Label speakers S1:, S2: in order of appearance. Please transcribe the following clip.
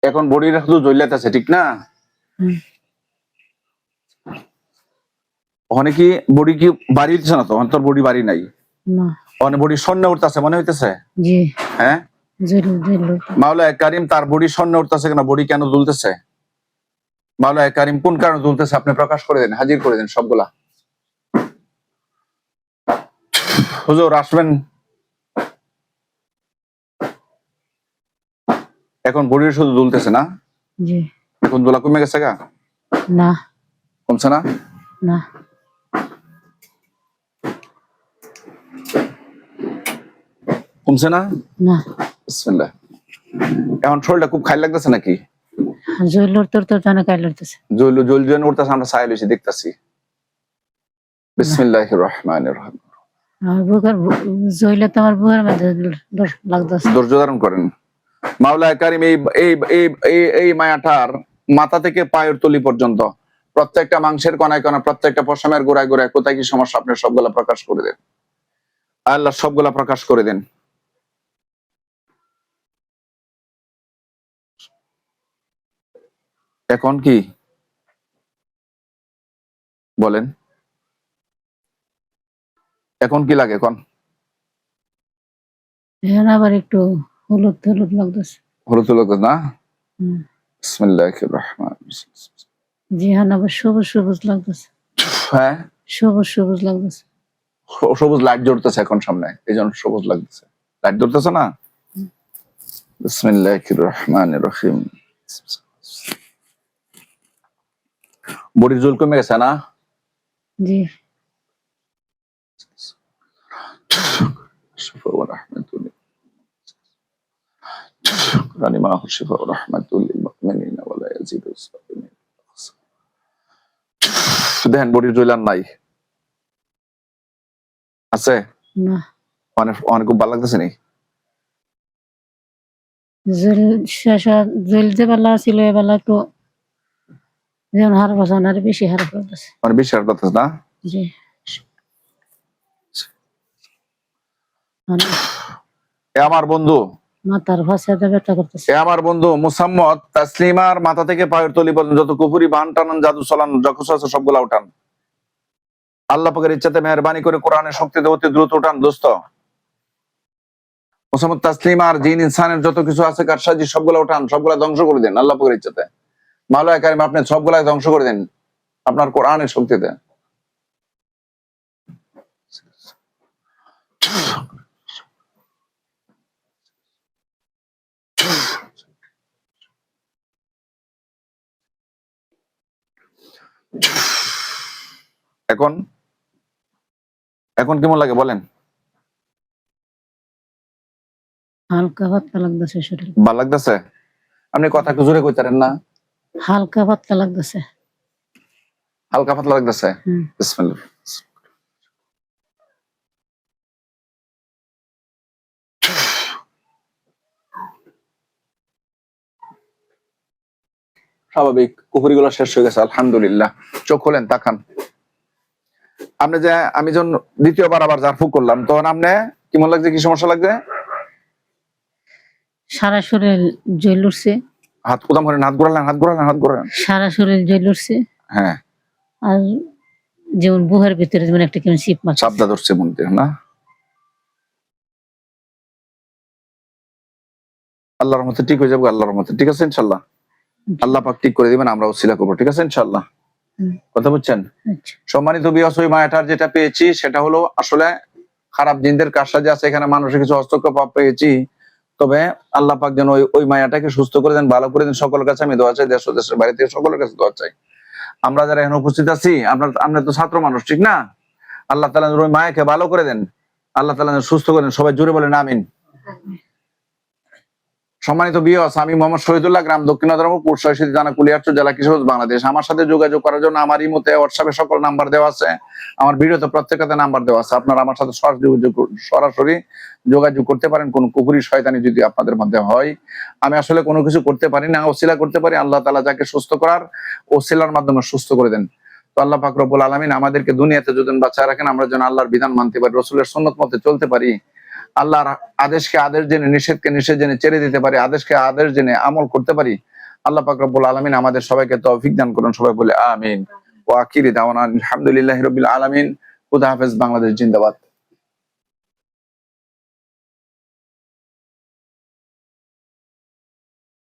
S1: এখন বডির শুধু জ্বলাইতেছে, ঠিক না? ওখানে কি বডি কি বাড়ি হইতেছে না? তো তোর বডি বাড়ি নাই
S2: না,
S1: ওখানে বডি স্বর্ণে উঠতেছে মনে হইতেছে।
S2: জি
S1: হ্যাঁ,
S2: জল
S1: মাওলা কারিম তার বডি স্বর্ণে উঠতেছে কেন? বডি কেন দুলতেছে? মাওলা কারিম কোন কারণে দুলতেছে আপনি প্রকাশ করে দেন, হাজির করে দেন সবগুলা। হুজুর আসবেন। এখন বডির শুধু দুলতেছে না?
S2: জি।
S1: এখন দোলা কমে গেছে গা?
S2: না,
S1: কমছে না?
S2: না,
S1: কমছে না?
S2: না।
S1: বিসমিল্লাহ। এখন শরীরটা খুব খাই লাগতেছে নাকি?
S2: জল তোর তোর টানা কাই লড়তেছে।
S1: জল জল জল উঠতেছে, আমরা সাইল এসে দেখতেছি। বিসমিল্লাহির রহমানির রহিম।
S2: আর বুকের জইলে তো আমার বুকের মধ্যে লাগতেছে।
S1: ধৈর্য ধারণ করেন। মাওলা কারিম এই এই এই এই মায়াটার মাথা থেকে পায়ের তলি পর্যন্ত প্রত্যেকটা মাংসের কণায় কণা, প্রত্যেকটা পশমের গোড়ায় গোড়ায় কোথায় কি সমস্যা আপনি সবগুলা প্রকাশ করে দেন আল্লাহ, সবগুলা প্রকাশ করে দেন। এখন কি বলেন, এখন কি লাগে? এখন
S2: এখন আবার একটু হলুদ হলুদ লাগতেছে।
S1: হলুদ হলুদ না? বিসমিল্লাহির রহমানির রহিম।
S2: জি হ্যাঁ, আবার সবুজ সবুজ লাগতেছে।
S1: হ্যাঁ,
S2: সবুজ সবুজ লাগতেছে।
S1: সবুজ লাইট জ্বলতেছে এখন সামনে, এই জন্য সবুজ লাগতেছে। লাইট জ্বলতেছে না? বিসমিল্লাহির রহমানির রহিম। বডির জল কমে গেছে না?
S2: জি।
S1: শিফা ওয়া রাহমাতুল রানী মা শিফা ওয়া রাহমাতুল লিল মুমিনিনা ওয়া লা ইয়াজিদু সাবিরিন। দেখেন বডির জল আর নাই, আছে?
S2: না,
S1: অনেক অনেক খুব ভালো লাগতেছে নি?
S2: জল শেষ জলতে বেলা ছিল, এবেলা একটু যেমন হার বসান আর বেশি হার করতেছে।
S1: মানে বিশ্বাস করতেছে না?
S2: জি।
S1: এ আমার বন্ধু,
S2: মাথার ভাষাতে ব্যথা করতেছে।
S1: এ আমার বন্ধু মুসাম্মদ তাসলিমার মাথা থেকে পায়ের তলি পর্যন্ত যত কুফরি বান টানান, জাদু চালান, যখন আছে সবগুলা উঠান। আল্লাহ পাকের ইচ্ছাতে মেহরবানি করে কোরআনের শক্তিতে অতি দ্রুত উঠান দোস্ত। মুসাম্মদ তাসলিমার জিন ইনসানের যত কিছু আছে কারসাজি সবগুলা উঠান, সবগুলা ধ্বংস করে দেন আল্লাহ পাকের ইচ্ছাতে। মাওলা কারিম আপনি সবগুলা ধ্বংস করে দেন আপনার কোরআনের শক্তিতে। এখন এখন কেমন লাগে বলেন?
S2: হালকা পাতলা লাগতেছে শরীর।
S1: ভালো লাগতেছে? আপনি কথা একটু জোরে কইতারেন না?
S2: হালকা পাতলা লাগতেছে।
S1: হালকা পাতলা লাগতেছে? বিসমিল্লাহ। স্বাভাবিক, কুফরিগুলো শেষ হয়ে গেছে আলহামদুলিল্লাহ। চোখ খোলেন, তাকান। আপনি যে আমি যখন দ্বিতীয়বার আবার জারফুক করলাম তখন আপনি কেমন লাগছে? কি সমস্যা লাগছে?
S2: সারা শরীর জ্বল উঠছে।
S1: হাত কোদাম করেন, হাত ঘোরালেন, হাত ঘোরালেন, হাত ঘোরালেন।
S2: সারা শরীর জ্বল উঠছে।
S1: হ্যাঁ,
S2: আর যেমন বুহার ভিতরে যেমন একটা কেমন চিপ মারছে।
S1: চাপদা ধরছে মন্দির না? আল্লাহর রহমতে ঠিক হয়ে যাবো, আল্লাহর রহমতে। ঠিক আছে ইনশাল্লাহ, আল্লাহ পাক ঠিক করে দিবেন, আমরা ওসিলা করবো। ঠিক আছে ইনশাল্লাহ, কথা বুঝছেন? সম্মানিত বিয়াস, ওই মায়াটার যেটা পেয়েছি সেটা হলো আসলে খারাপ জিনদের কারসাজি আছে, এখানে মানুষের কিছু হস্তক্ষেপ পেয়েছি। তবে আল্লাহ পাক যেন ওই মায়াটাকে সুস্থ করে দেন, ভালো করে দেন। সকলের কাছে আমি দোয়া চাই, দেশ ও দেশের বাইরে থেকে সকলের কাছে দোয়া চাই। আমরা যারা এখানে উপস্থিত আছি, আমরা তো ছাত্র মানুষ, ঠিক না? আল্লাহ তাআলা ওই মায়াকে ভালো করে দেন, আল্লাহ তাআলা সুস্থ করে দেন। সবাই জোরে বলেন আমিন। সম্মানিত বিয়াস, আমি মোহাম্মদ শহীদুল্লাহ, গ্রাম দক্ষিণ ধর্মপুর, সৈয়দ থানা, কুলিয়ারচর জেলা, কিশোরগঞ্জ, বাংলাদেশ। আমার সাথে যোগাযোগ করার জন্য আমার ইমোতে, হোয়াটসঅ্যাপে সকল নাম্বার দেওয়া আছে, আমার ভিডিওতে প্রত্যেকটাতে নাম্বার দেওয়া আছে। আপনারা আমার সাথে সরাসরি যোগাযোগ করতে পারেন। কোন কুফরি শয়তানি যদি আপনাদের মধ্যে হয়, আমি আসলে কোনো কিছু করতে পারি না, ওসিলা করতে পারি। আল্লাহ তাআলা যাকে সুস্থ করার, ওসিলার মাধ্যমে সুস্থ করে দেন। তো আল্লাহ পাক রব্বুল আলামিন আমাদেরকে দুনিয়াতে যদি বাঁচায় রাখেন, আমরা যেন আল্লাহর বিধান মানতে পারি, রাসূলের সুন্নাত মতে চলতে পারি, আল্লাহর আদেশকে আদেশ জেনে, নিষেধকে নিষেধ জেনে ছেড়ে দিতে পারি, আদেশকে আদেশ জেনে আমল করতে পারি। আল্লাহ পাক রব্বুল আলামিন আমাদের সবাইকে তৌফিক দান করুন, সবাই বলে আমিন। ওয়া আখিরি দাওয়ানা আলহামদুলিল্লাহি রাব্বিল আলামিন। খুদা হাফেজ। বাংলাদেশ জিন্দাবাদ।